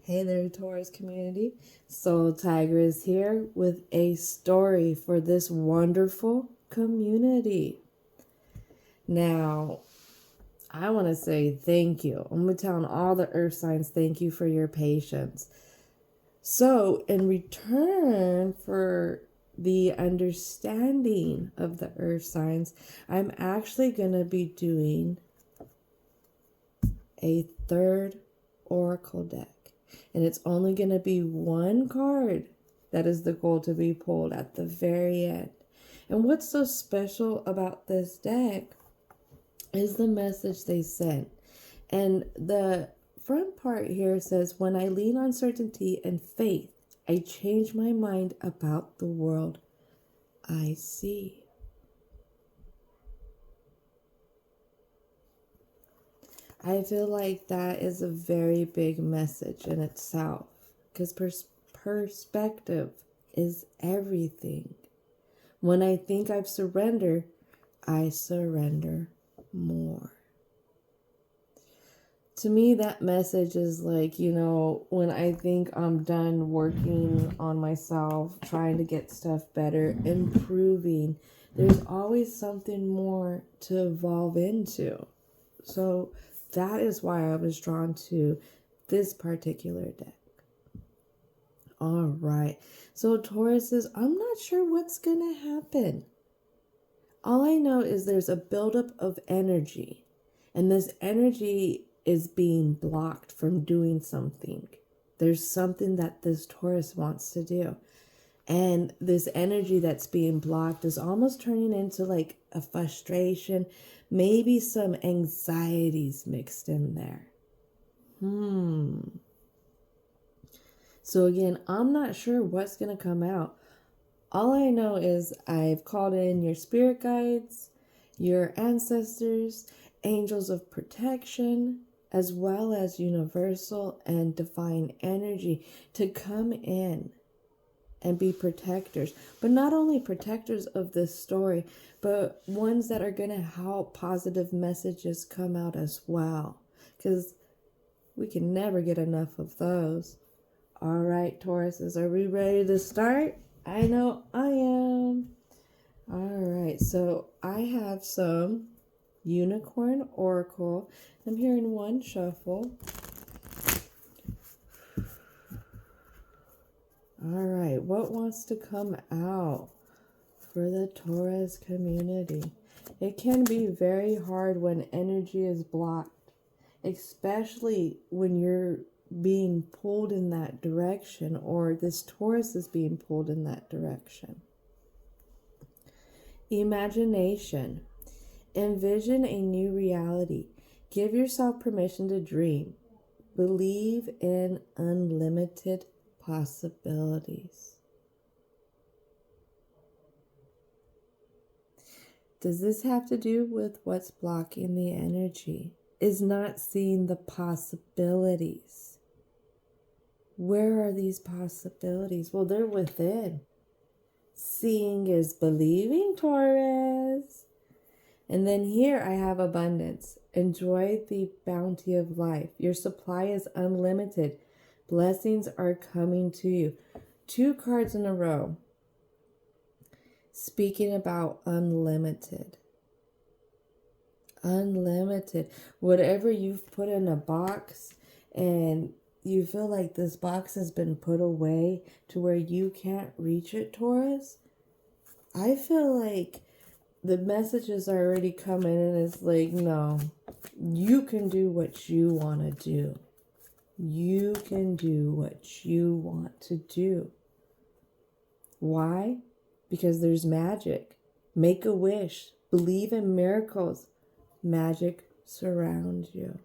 Hey there, Taurus community. Soul Tiger is here with a story for this wonderful community. Now, I want to say thank you. I'm going to tell all the earth signs thank you for your patience. So, in return for the understanding of the earth signs, I'm actually going to be doing a third oracle deck. And it's only going to be one card that is the goal to be pulled at the very end. And what's so special about this deck is the message they sent. And the front part here says, when I lean on certainty and faith, I change my mind about the world I see. I feel like that is a very big message in itself, because perspective is everything. When I think I've surrendered, I surrender more. To me, that message is like, when I think I'm done working on myself, trying to get stuff better, improving, there's always something more to evolve into. So that is why I was drawn to this particular deck. All right. So Taurus says, I'm not sure what's going to happen. All I know is there's a buildup of energy. And this energy is being blocked from doing something. There's something that this Taurus wants to do. And this energy that's being blocked is almost turning into like a frustration, maybe some anxieties mixed in there. So again, I'm not sure what's going to come out. All I know is I've called in your spirit guides, your ancestors, angels of protection, as well as universal and divine energy to come in and be protectors, but not only protectors of this story, but ones that are going to help positive messages come out as well, because we can never get enough of those. All right, Tauruses, are we ready to start? I know I am. All right, so I have some unicorn oracle. I'm hearing one shuffle. All right, what wants to come out for the Taurus community? It can be very hard when energy is blocked, especially when you're being pulled in that direction, or this Taurus is being pulled in that direction. Imagination. Envision a new reality. Give yourself permission to dream. Believe in unlimited possibilities. Does this have to do with what's blocking the energy? Is not seeing the possibilities. Where are these possibilities? Well, they're within. Seeing is believing, Taurus. And then here I have abundance. Enjoy the bounty of life. Your supply is unlimited. Blessings are coming to you. 2 cards in a row. Speaking about unlimited. Unlimited. Whatever you've put in a box and you feel like this box has been put away to where you can't reach it, Taurus, I feel like the messages are already coming and it's like, no, you can do what you want to do. You can do what you want to do. Why? Because there's magic. Make a wish. Believe in miracles. Magic surrounds you.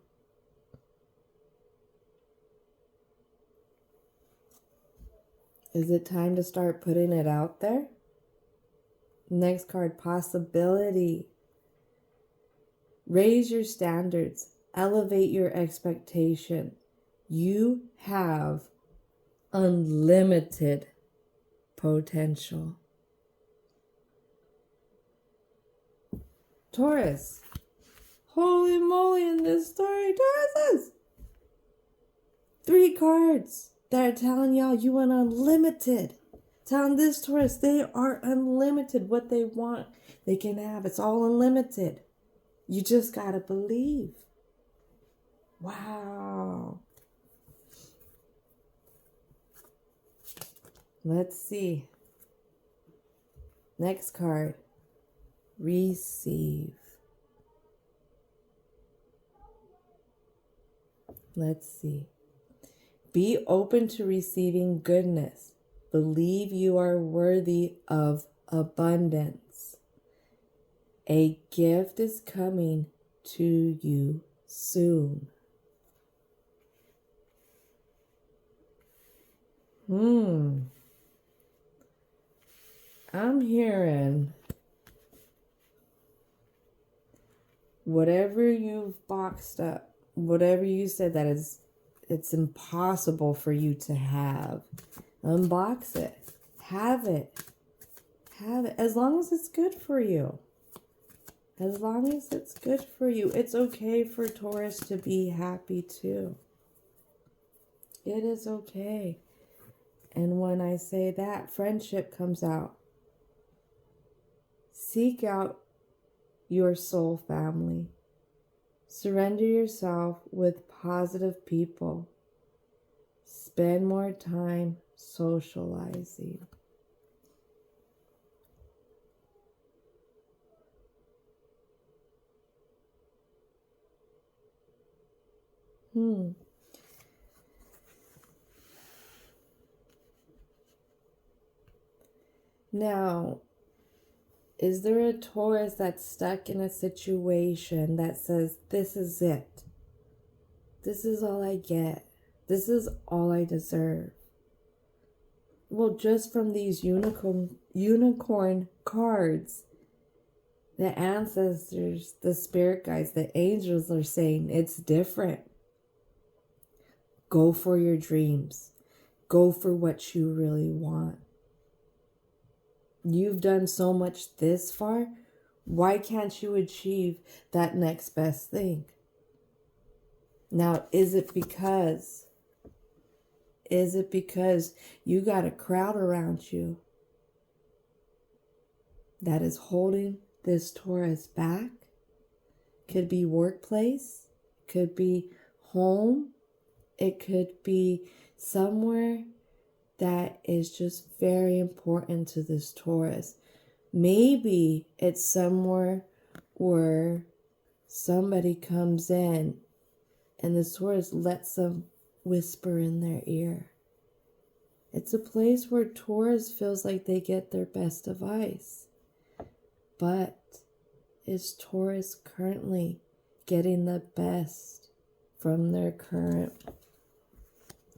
Is it time to start putting it out there? Next card, possibility. Raise your standards. Elevate your expectation. You have unlimited potential. Taurus. Holy moly, in this story, Tauruses. 3 cards that are telling y'all you want unlimited. Telling this Taurus they are unlimited. What they want, they can have. It's all unlimited. You just got to believe. Wow. Let's see. Next card. Receive. Let's see. Be open to receiving goodness. Believe you are worthy of abundance. A gift is coming to you soon. I'm hearing whatever you've boxed up, whatever you said that it's impossible for you to have. Unbox it. Have it. Have it. As long as it's good for you. As long as it's good for you. It's okay for Taurus to be happy too. It is okay. And when I say that, friendship comes out. Seek out your soul family. Surrender yourself with positive people. Spend more time socializing. Now, is there a Taurus that's stuck in a situation that says, this is it? This is all I get. This is all I deserve. Well, just from these unicorn cards, the ancestors, the spirit guides, the angels are saying it's different. Go for your dreams. Go for what you really want. You've done so much this far. Why can't you achieve that next best thing? Now, is it because you got a crowd around you that is holding this Taurus back? Could be workplace, could be home, it could be somewhere that is just very important to this Taurus. Maybe it's somewhere where somebody comes in and the Taurus lets them whisper in their ear. It's a place where Taurus feels like they get their best advice. But is Taurus currently getting the best from their current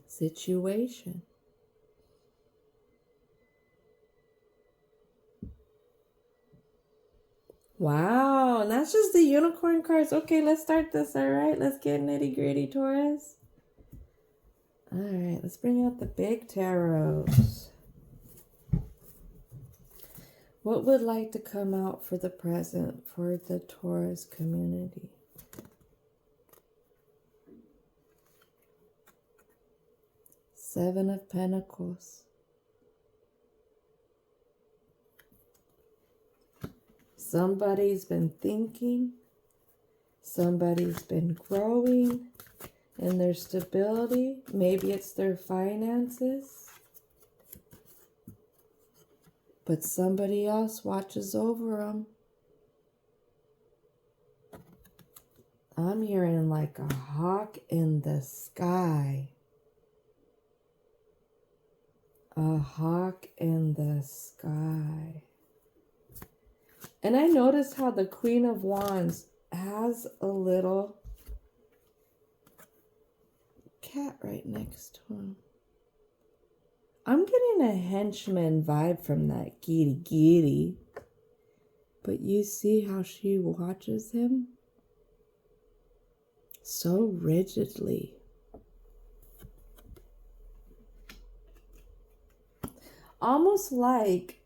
situation? Wow, and that's just the unicorn cards. Okay, let's start this, all right? Let's get nitty gritty, Taurus. All right, let's bring out the big tarots. What would like to come out for the present for the Taurus community? Seven of Pentacles. Somebody's been thinking, somebody's been growing in their stability. Maybe it's their finances. But somebody else watches over them. I'm hearing like a hawk in the sky. A hawk in the sky. And I noticed how the Queen of Wands has a little cat right next to him. I'm getting a henchman vibe from that kitty. But you see how she watches him? So rigidly. Almost like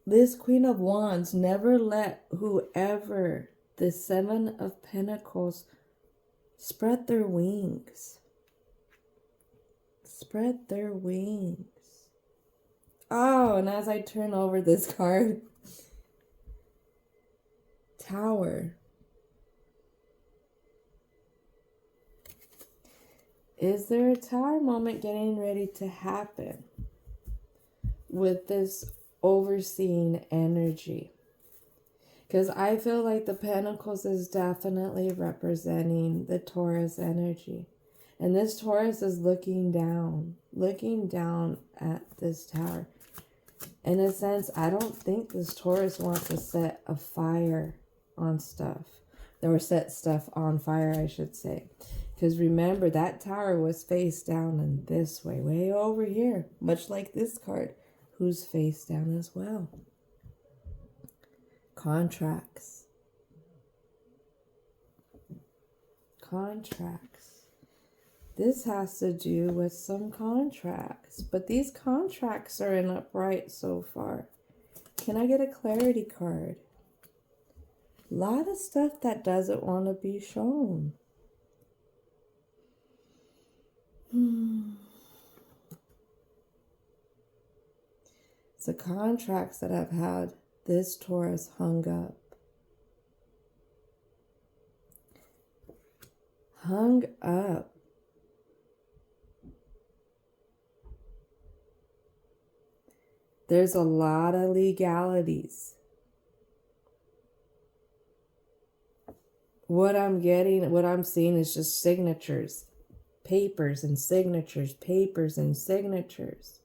this Queen of Wands never let whoever the Seven of Pentacles spread their wings. Spread their wings. Oh, and as I turn over this card, Tower. Is there a tower moment getting ready to happen with this overseeing energy? Because I feel like the Pentacles is definitely representing the Taurus energy. And this Taurus is looking down at this tower. In a sense, I don't think this Taurus wants to set a fire on stuff. Or set stuff on fire, I should say. Because remember, that tower was face down in this way, way over here. Much like this card, who's face down as well. Contracts. This has to do with some contracts. But these contracts are in upright so far. Can I get a clarity card? A lot of stuff that doesn't want to be shown. It's the contracts that have had this Taurus hung up. Hung up. There's a lot of legalities. What I'm seeing is just signatures. Papers and signatures, papers and signatures.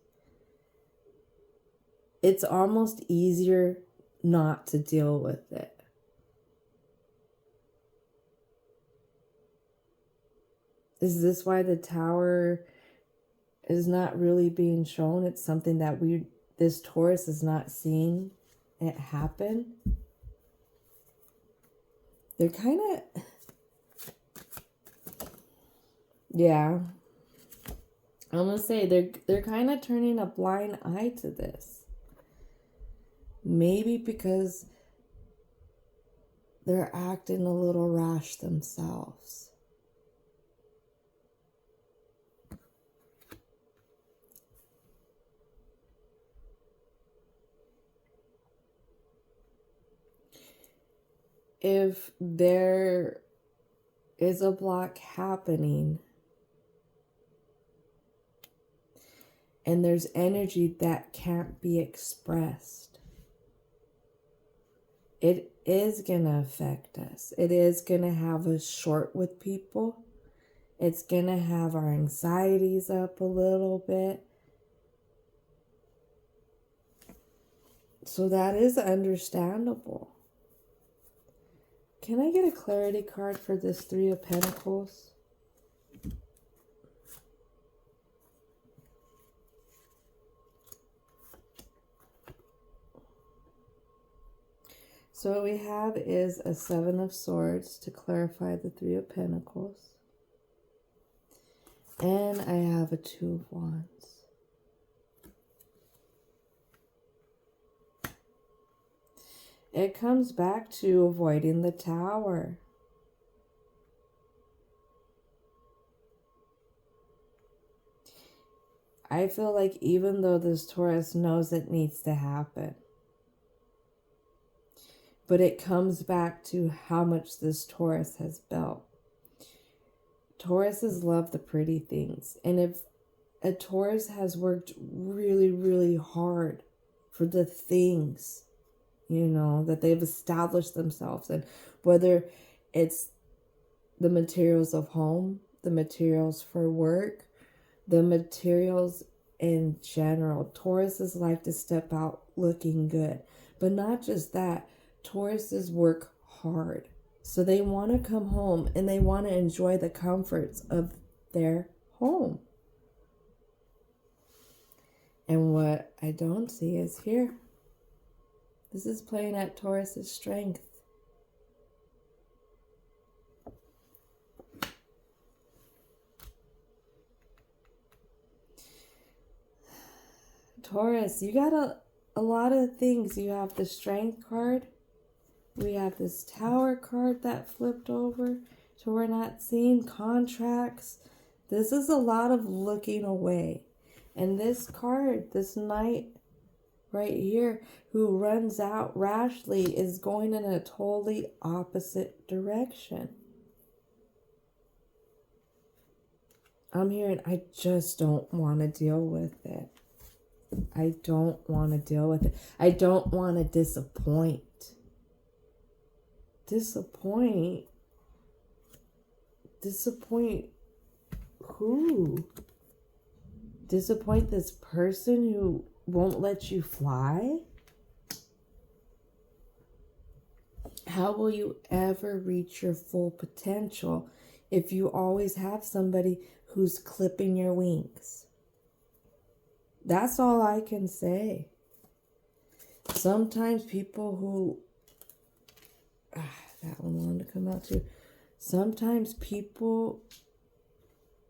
It's almost easier not to deal with it. Is this why the tower is not really being shown? It's something that this Taurus is not seeing it happen. They're kind of... Yeah. I'm going to say they're kind of turning a blind eye to this. Maybe because they're acting a little rash themselves. If there is a block happening and there's energy that can't be expressed, it is going to affect us. It is going to have us short with people. It's going to have our anxieties up a little bit. So that is understandable. Can I get a clarity card for this Three of Pentacles? So what we have is a Seven of Swords to clarify the Three of Pentacles. And I have a Two of Wands. It comes back to avoiding the Tower. I feel like even though this Taurus knows it needs to happen, but it comes back to how much this Taurus has built. Tauruses love the pretty things. And if a Taurus has worked really, really hard for the things, you know, that they've established themselves in, whether it's the materials of home, the materials for work, the materials in general. Tauruses like to step out looking good. But not just that, Tauruses work hard. So they want to come home and they want to enjoy the comforts of their home. And what I don't see is here. This is playing at Taurus's strength. Taurus, you got a lot of things. You have the Strength card. We have this Tower card that flipped over. So we're not seeing contracts. This is a lot of looking away. And this card, this knight right here, who runs out rashly, is going in a totally opposite direction. I'm hearing, I just don't want to deal with it. I don't want to deal with it. I don't want to disappoint. Disappoint? Disappoint who? Disappoint this person who won't let you fly? How will you ever reach your full potential if you always have somebody who's clipping your wings? That's all I can say. Sometimes people who... that one wanted to come out too. Sometimes people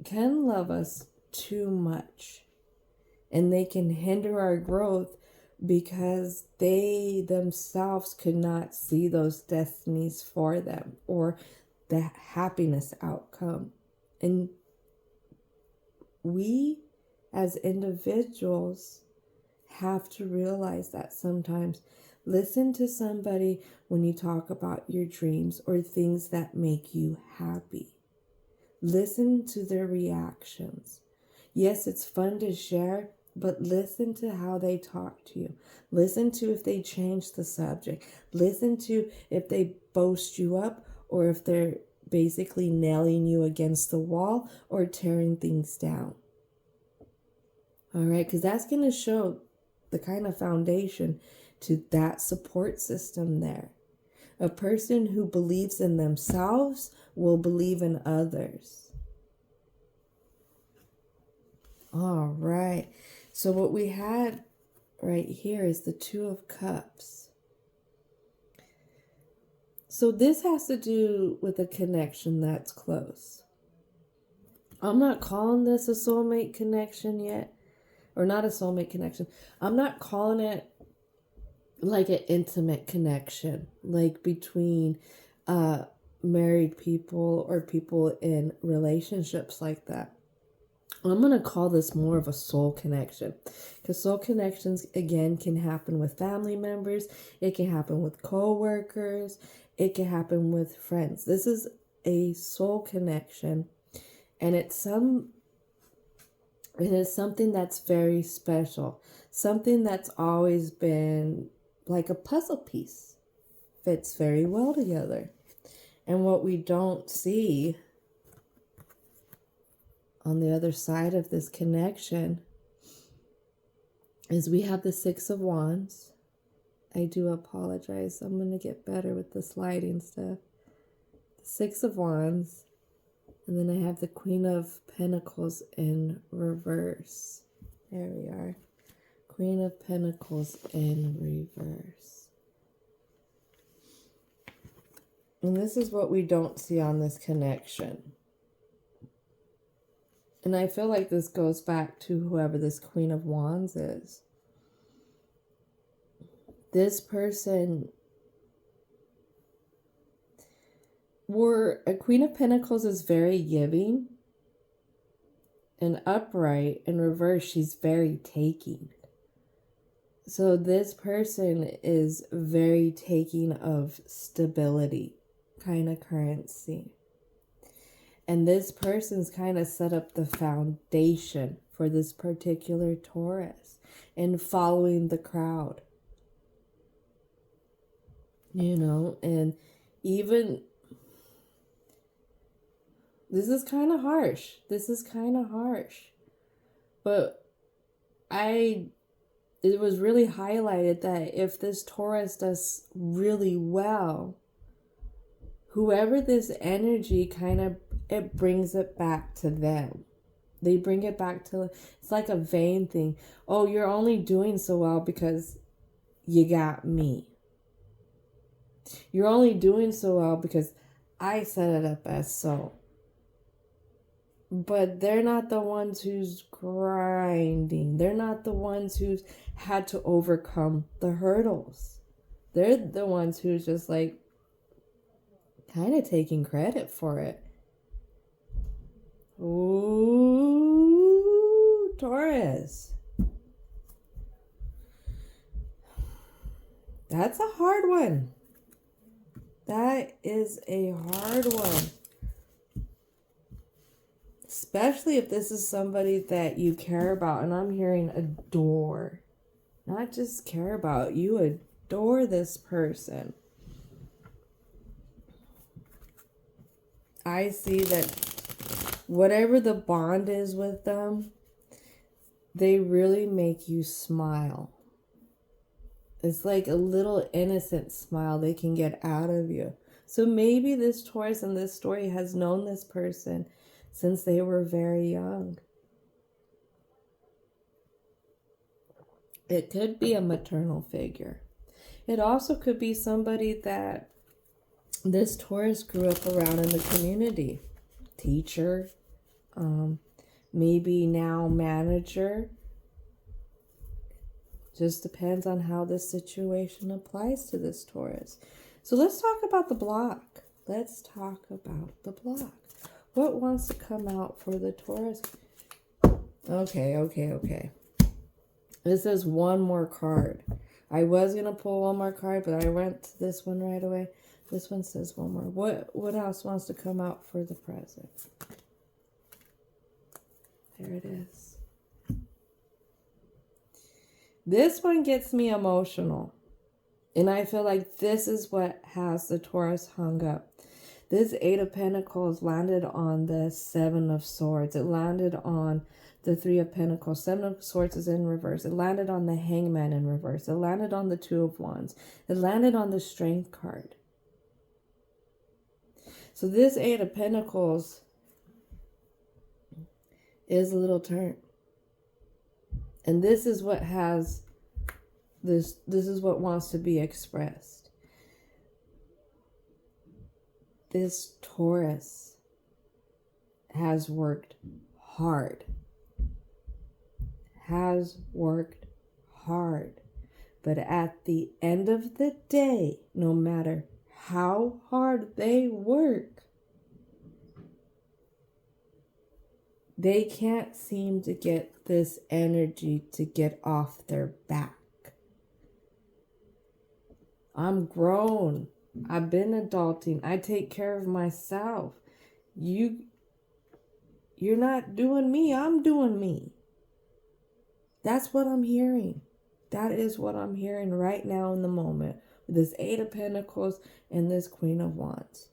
can love us too much, and they can hinder our growth because they themselves could not see those destinies for them or the happiness outcome. And we as individuals have to realize that sometimes. Listen to somebody when you talk about your dreams or things that make you happy. Listen to their reactions. Yes, it's fun to share, but listen to how they talk to you. Listen to if they change the subject. Listen to if they boast you up or if they're basically nailing you against the wall or tearing things down. All right, because that's going to show the kind of foundation to that support system there. A person who believes in themselves will believe in others. All right. So what we had right here is the Two of Cups. So this has to do with a connection that's close. I'm not calling this a soulmate connection yet. Or not a soulmate connection. I'm not calling it like an intimate connection, like between married people or people in relationships like that. I'm going to call this more of a soul connection, because soul connections, again, can happen with family members. It can happen with co-workers. It can happen with friends. This is a soul connection, and it's something that's very special, something that's always been like a puzzle piece, fits very well together. And what we don't see on the other side of this connection is we have the Six of Wands. I do apologize. I'm going to get better with the sliding stuff. The Six of Wands. And then I have the Queen of Pentacles in reverse. There we are. Queen of Pentacles in reverse. And this is what we don't see on this connection. And I feel like this goes back to whoever this Queen of Wands is. This person, where a Queen of Pentacles is very giving and upright, in reverse, she's very taking. So this person is very taking of stability, kind of currency. And this person's kind of set up the foundation for this particular Taurus and following the crowd. You know, and even, this is kind of harsh. This is kind of harsh. But it was really highlighted that if this Taurus does really well, whoever this energy kind of, it brings it back to them. They bring it back to, it's like a vain thing. Oh, you're only doing so well because you got me. You're only doing so well because I set it up as so. But they're not the ones who's grinding. They're not the ones who's had to overcome the hurdles. They're the ones who's just like kind of taking credit for it. Ooh. Taurus. That's a hard one. That is a hard one. Especially if this is somebody that you care about. And I'm hearing adore. Not just care about. You adore this person. I see that whatever the bond is with them, they really make you smile. It's like a little innocent smile they can get out of you. So maybe this Taurus in this story has known this person since they were very young. It could be a maternal figure. It also could be somebody that this Taurus grew up around in the community. Teacher, maybe now manager. Just depends on how this situation applies to this Taurus. So let's talk about the block. Let's talk about the block. What wants to come out for the Taurus? Okay. This says one more card. I was going to pull one more card, but I went to this one right away. This one says one more. What else wants to come out for the present? There it is. This one gets me emotional. And I feel like this is what has the Taurus hung up. This Eight of Pentacles landed on the Seven of Swords. It landed on the Three of Pentacles. Seven of Swords is in reverse. It landed on the Hangman in reverse. It landed on the Two of Wands. It landed on the Strength card. So this Eight of Pentacles is a little turn. And this is what has this is what wants to be expressed. This Taurus has worked hard. But at the end of the day, no matter how hard they work, they can't seem to get this energy to get off their back. I'm grown. I've been adulting. I take care of myself. You're not doing me. I'm doing me. That's what I'm hearing. That is what I'm hearing right now in the moment. With this Eight of Pentacles and this Queen of Wands.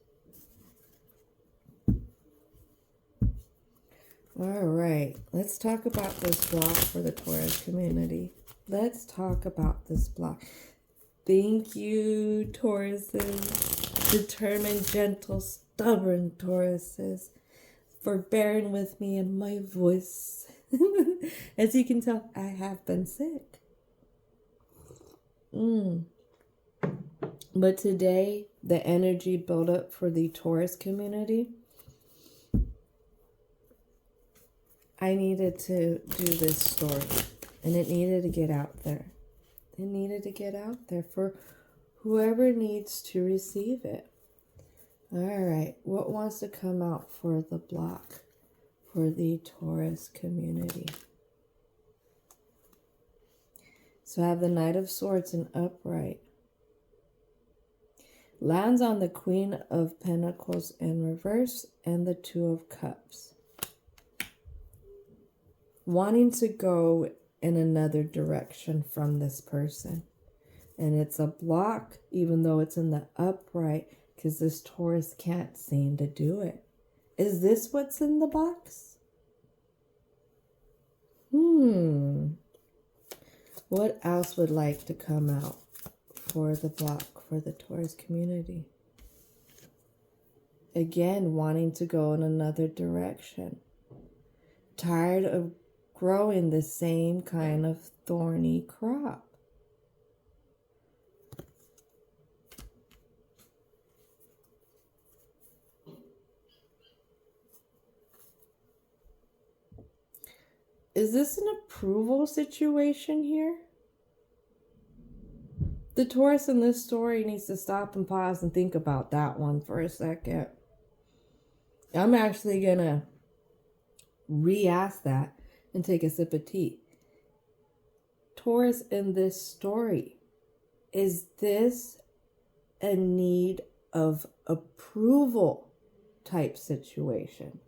All right. Let's talk about this block for the Taurus community. Let's talk about this block. Thank you, Tauruses. Determined, gentle, stubborn Tauruses, for bearing with me in my voice. As you can tell, I have been sick. But today, the energy built up for the Taurus community, I needed to do this story. And it needed to get out there. It needed to get out there for whoever needs to receive it. All right. What wants to come out for the block for the Taurus community? So I have the Knight of Swords in upright. Lands on the Queen of Pentacles in reverse and the Two of Cups. Wanting to go in another direction from this person. And it's a block, even though it's in the upright, because this Taurus can't seem to do it. Is this what's in the box? What else would like to come out for the block for the Taurus community? Again, wanting to go in another direction. Tired of growing the same kind of thorny crop. Is this an approval situation here? The Taurus in this story needs to stop and pause and think about that one for a second. I'm actually going to re-ask that. and take a sip of tea. Taurus, in this story, is this a need of approval type situation?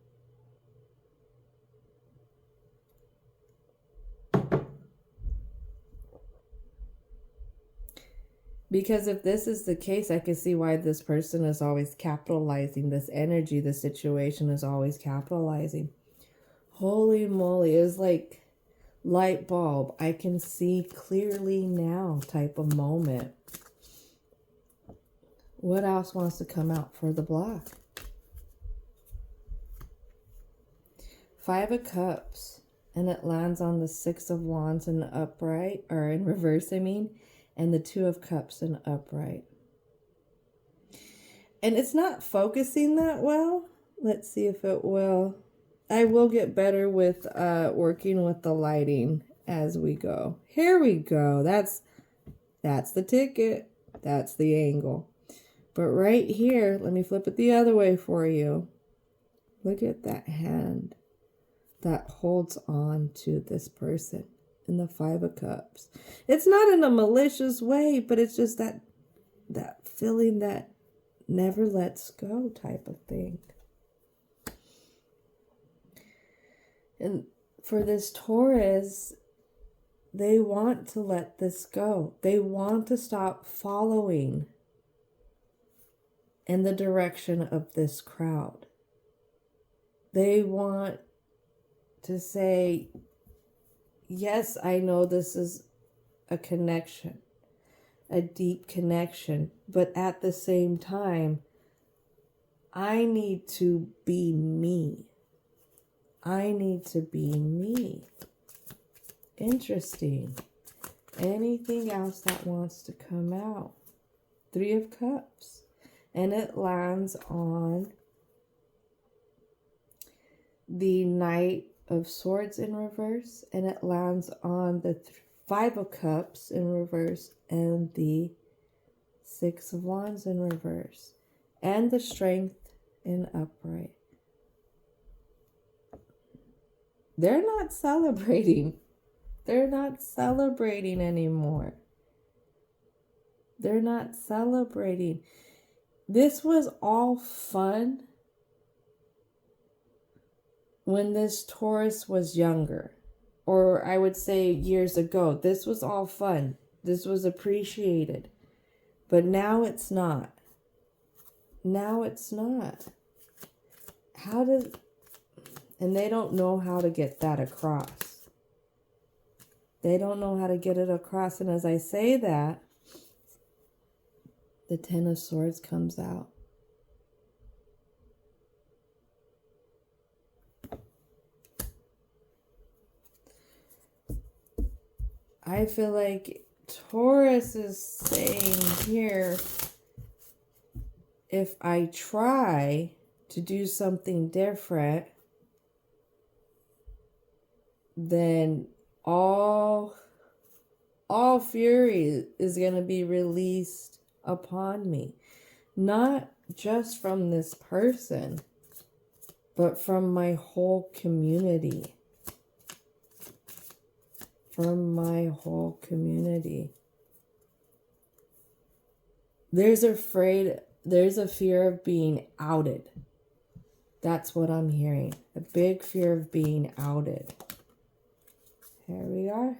Because if this is the case, I can see why this person is always capitalizing this energy. The situation is always capitalizing. Holy moly, it's like light bulb. I can see clearly now type of moment. What else wants to come out for the block? Five of Cups, and it lands on the Six of Wands in the upright, or in reverse, I mean, and the Two of Cups in upright. And it's not focusing that well. Let's see if it will. I will get better with working with the lighting as we go. Here we go. That's the ticket. That's the angle. But right here, let me flip it the other way for you. Look at that hand that holds on to this person in the Five of Cups. It's not in a malicious way, but it's just that feeling that never lets go type of thing. And for this Taurus, they want to let this go. They want to stop following in the direction of this crowd. They want to say, yes, I know this is a connection, a deep connection, but at the same time, I need to be me. I need to be me. Interesting. Anything else that wants to come out? Three of Cups. And it lands on the Knight of Swords in reverse. And it lands on the Five of Cups in reverse. And the Six of Wands in reverse. And the Strength in upright. They're not celebrating. They're not celebrating anymore. They're not celebrating. This was all fun when this Taurus was younger. Or I would say years ago. This was all fun. This was appreciated. But now it's not. Now it's not. And they don't know how to get that across. They don't know how to get it across. And as I say that, the Ten of Swords comes out. I feel like Taurus is saying here, if I try to do something different, then all fury is going to be released upon me. Not just from this person, but from my whole community. From my whole community. There's a fear of being outed. That's what I'm hearing. A big fear of being outed. Here we are.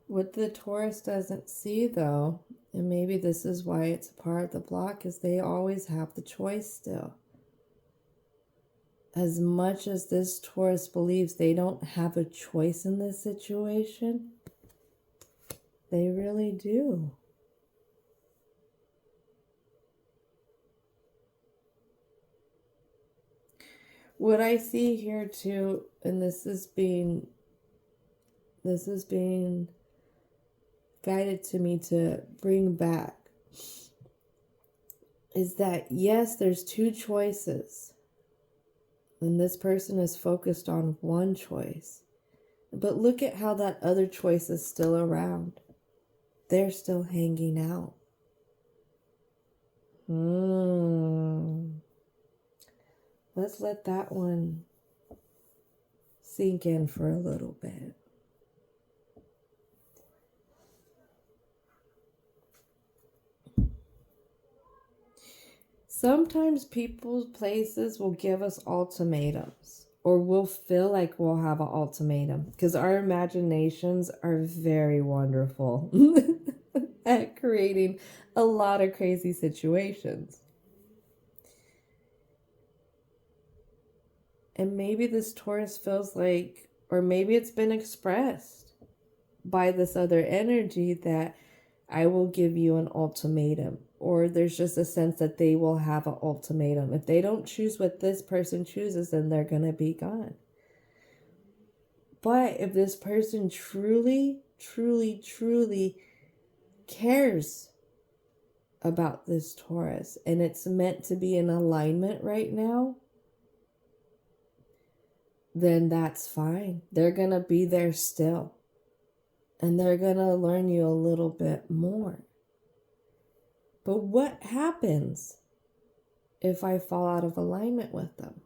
What the Taurus doesn't see, though, and maybe this is why it's a part of the block, is they always have the choice still. As much as this Taurus believes they don't have a choice in this situation, they really do. What I see here too, and this is being guided to me to bring back, is that yes, there's two choices. And this person is focused on one choice. But look at how that other choice is still around. They're still hanging out. let's let that one sink in for a little bit. Sometimes people's places will give us ultimatums, or we'll feel like we'll have an ultimatum, because our imaginations are very wonderful at creating a lot of crazy situations. And maybe this Taurus feels like, or maybe it's been expressed by this other energy, that I will give you an ultimatum. Or there's just a sense that they will have an ultimatum. If they don't choose what this person chooses, then they're going to be gone. But if this person truly, truly, truly cares about this Taurus, and it's meant to be in alignment right now, then that's fine. They're going to be there still. And they're going to learn you a little bit more. But what happens if I fall out of alignment with them?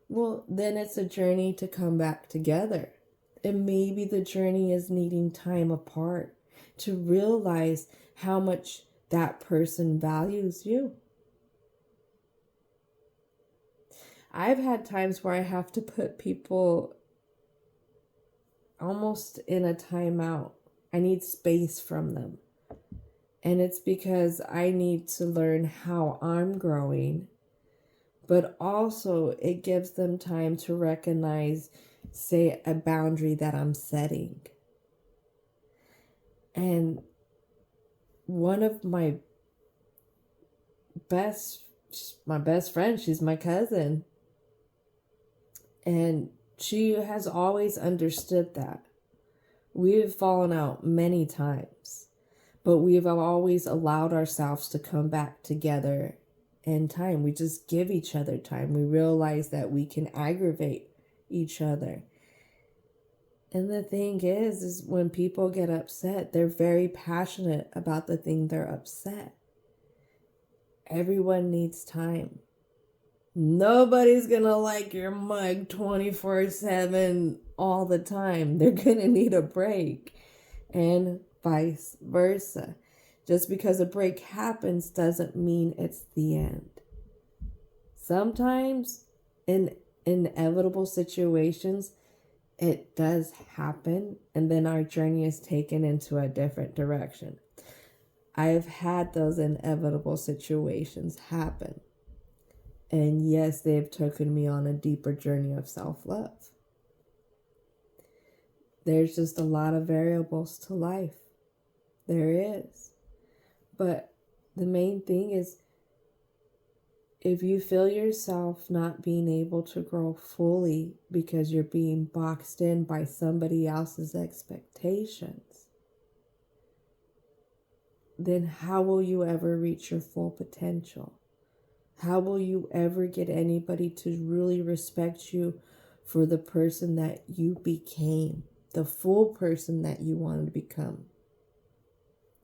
Well, then it's a journey to come back together. And maybe the journey is needing time apart to realize how much that person values you. I've had times where I have to put people almost in a timeout. I need space from them. And it's because I need to learn how I'm growing. But also it gives them time to recognize, say, a boundary that I'm setting. And one of my best friend, she's my cousin. And she has always understood that. We've fallen out many times, but we've always allowed ourselves to come back together in time. We just give each other time. We realize that we can aggravate each other. And the thing is when people get upset, they're very passionate about the thing they're upset. Everyone needs time. Nobody's gonna like your mug 24/7 all the time. They're gonna need a break, and vice versa. Just because a break happens doesn't mean it's the end. Sometimes in inevitable situations, it does happen, and then our journey is taken into a different direction. I've had those inevitable situations happen. And yes, they've taken me on a deeper journey of self-love. There's just a lot of variables to life. There is. But the main thing is, if you feel yourself not being able to grow fully because you're being boxed in by somebody else's expectations, then how will you ever reach your full potential? How will you ever get anybody to really respect you for the person that you became, the full person that you wanted to become?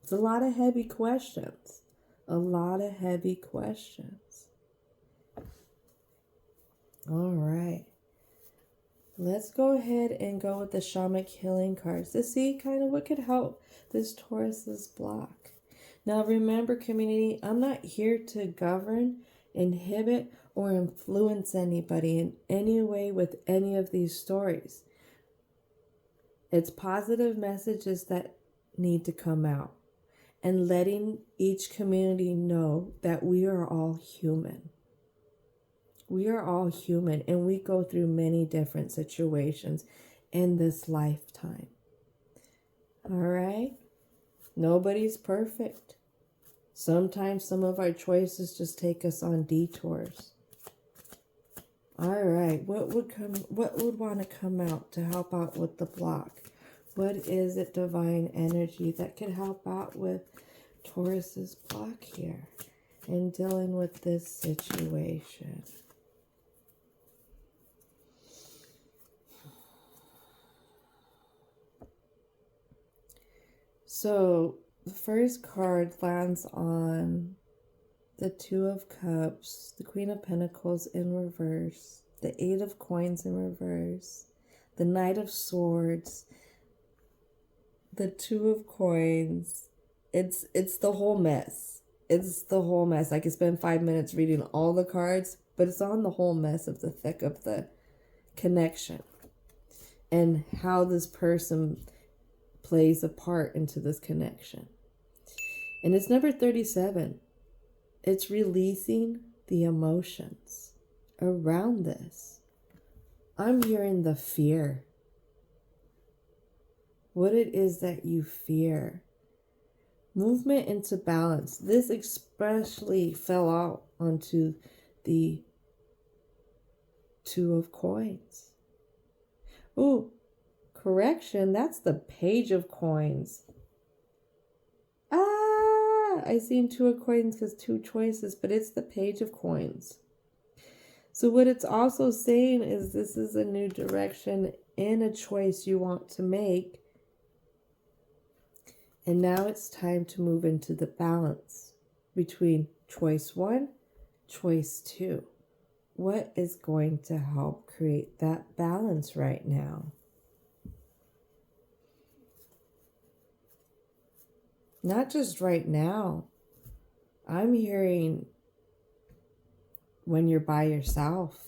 It's a lot of heavy questions. A lot of heavy questions. All right. Let's go ahead and go with the Shamanic Healing cards to see kind of what could help this Taurus's block. Now remember, community, I'm not here to govern, inhibit, or influence anybody in any way with any of these stories. It's positive messages that need to come out, and letting each community know that we are all human. We are all human, and we go through many different situations in this lifetime. All right? Nobody's perfect. Sometimes some of our choices just take us on detours. All right, what would want to come out to help out with the block? What is it, divine energy, that could help out with Taurus's block here and dealing with this situation? So the first card lands on the Two of Cups, the Queen of Pentacles in reverse, the Eight of Coins in reverse, the Knight of Swords, the Two of Coins. It's the whole mess. It's the whole mess. I could spend 5 minutes reading all the cards, but it's on the whole mess of the thick of the connection and how this person plays a part into this connection. And it's number 37. It's releasing the emotions around this. I'm hearing the fear. What it is that you fear. Movement into balance. This especially fell out onto the Two of Coins. Oh, correction. That's the Page of Coins. I seen Two of Coins because two choices, but it's the Page of Coins. So what it's also saying is this is a new direction in a choice you want to make. And now it's time to move into the balance between choice 1, choice 2. What is going to help create that balance right now? Not just right now. I'm hearing when you're by yourself.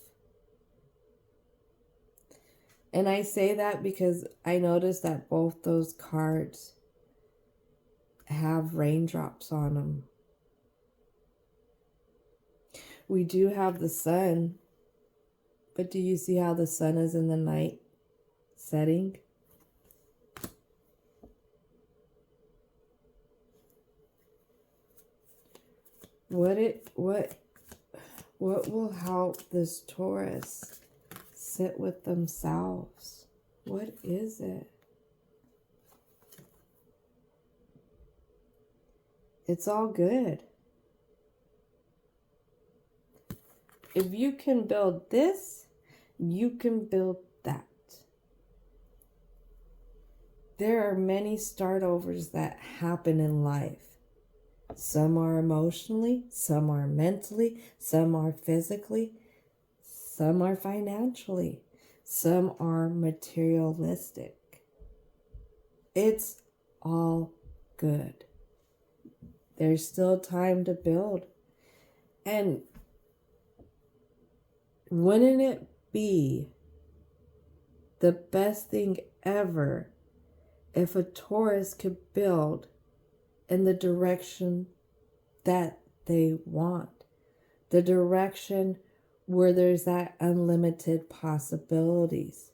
And I say that because I noticed that both those cards have raindrops on them. We do have the sun, but do you see how the sun is in the night setting? What will help this Taurus sit with themselves? What is it? It's all good. If you can build this, you can build that. There are many startovers that happen in life. Some are emotionally, some are mentally, some are physically, some are financially, some are materialistic. It's all good. There's still time to build. And wouldn't it be the best thing ever if a Taurus could build in the direction that they want? The direction where there's that unlimited possibilities.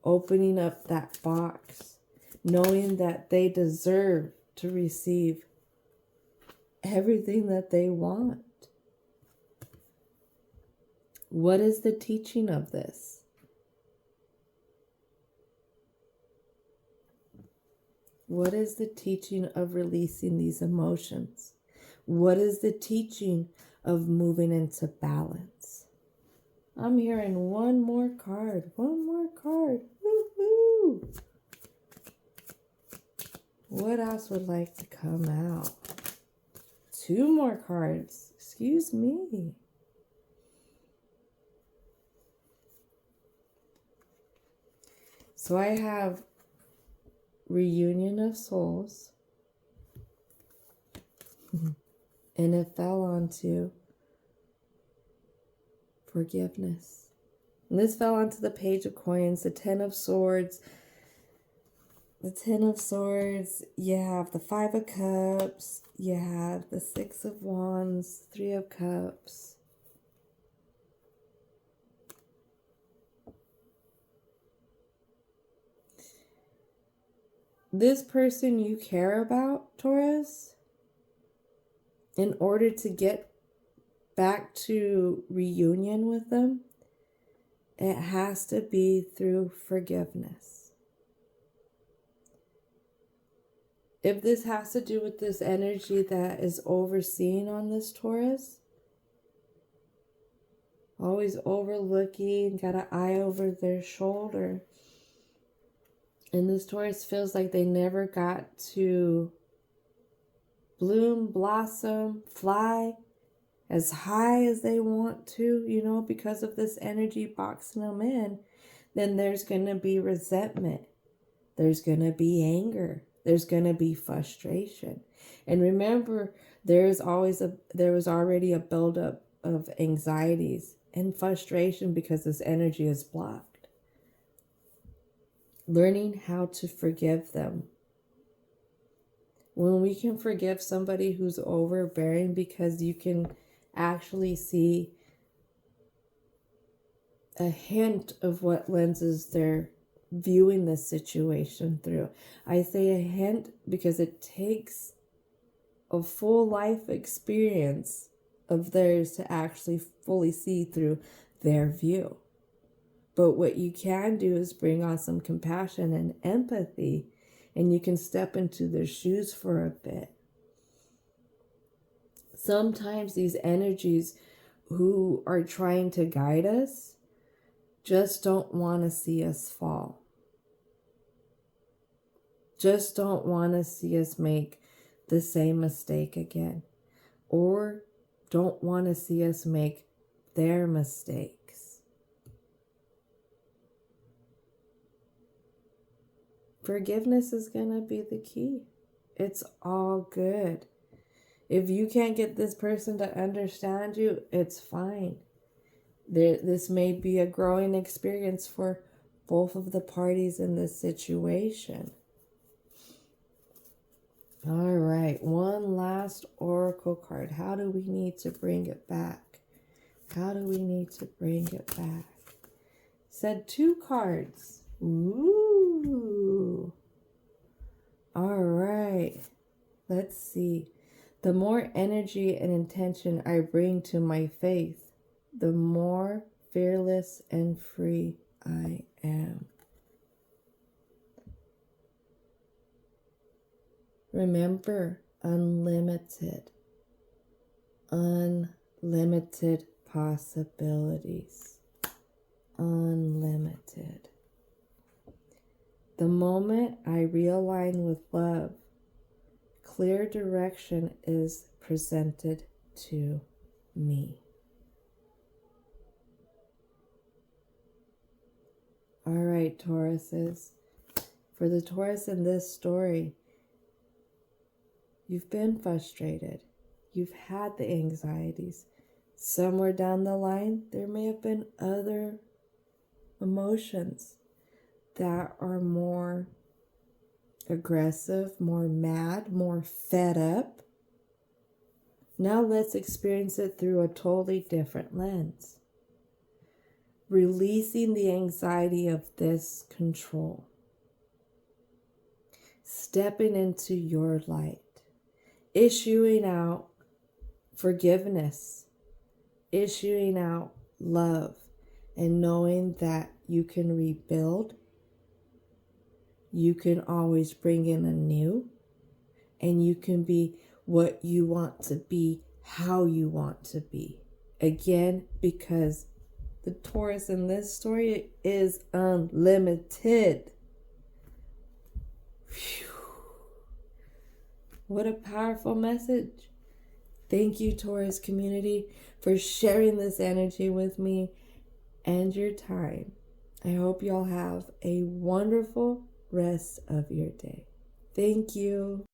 Opening up that box. Knowing that they deserve to receive everything that they want. What is the teaching of this? What is the teaching of releasing these emotions? What is the teaching of moving into balance? I'm hearing one more card. One more card. Woo-hoo! What else would like to come out? Two more cards. Excuse me. So I have Reunion of Souls. And it fell onto forgiveness. And this fell onto the Page of Coins, the Ten of Swords. The Ten of Swords, you have the Five of Cups, you have the Six of Wands, Three of Cups. This person you care about, Taurus, in order to get back to reunion with them, it has to be through forgiveness. If this has to do with this energy that is overseen on this Taurus, always overlooking, got an eye over their shoulder, and this Taurus feels like they never got to bloom, blossom, fly, as high as they want to, because of this energy boxing them in, then there's going to be resentment. There's going to be anger. There's going to be frustration. And remember, there was already a buildup of anxieties and frustration because this energy is blocked. Learning how to forgive them. When we can forgive somebody who's overbearing, because you can actually see a hint of what lenses they're viewing this situation through. I say a hint because it takes a full life experience of theirs to actually fully see through their view. But what you can do is bring on some compassion and empathy, and you can step into their shoes for a bit. Sometimes these energies who are trying to guide us just don't want to see us fall. Just don't want to see us make the same mistake again, or don't want to see us make their mistakes. Forgiveness is going to be the key. It's all good. If you can't get this person to understand you, it's fine. This may be a growing experience for both of the parties in this situation. All right, one last oracle card. How do we need to bring it back? How do we need to bring it back? Said 2 cards. Ooh. All right, let's see. The more energy and intention I bring to my faith, the more fearless and free I am. Remember, unlimited possibilities. Unlimited. The moment I realign with love, clear direction is presented to me. All right, Tauruses. For the Taurus in this story, you've been frustrated. You've had the anxieties. Somewhere down the line, there may have been other emotions that are more aggressive, more mad, more fed up. Now let's experience it through a totally different lens. Releasing the anxiety of this control. Stepping into your light. Issuing out forgiveness. Issuing out love. And knowing that you can rebuild. You can always bring in a new. And you can be what you want to be, how you want to be. Again, because the Taurus in this story is unlimited. Phew. What a powerful message. Thank you, Taurus community, for sharing this energy with me and your time. I hope y'all have a wonderful rest of your day. Thank you.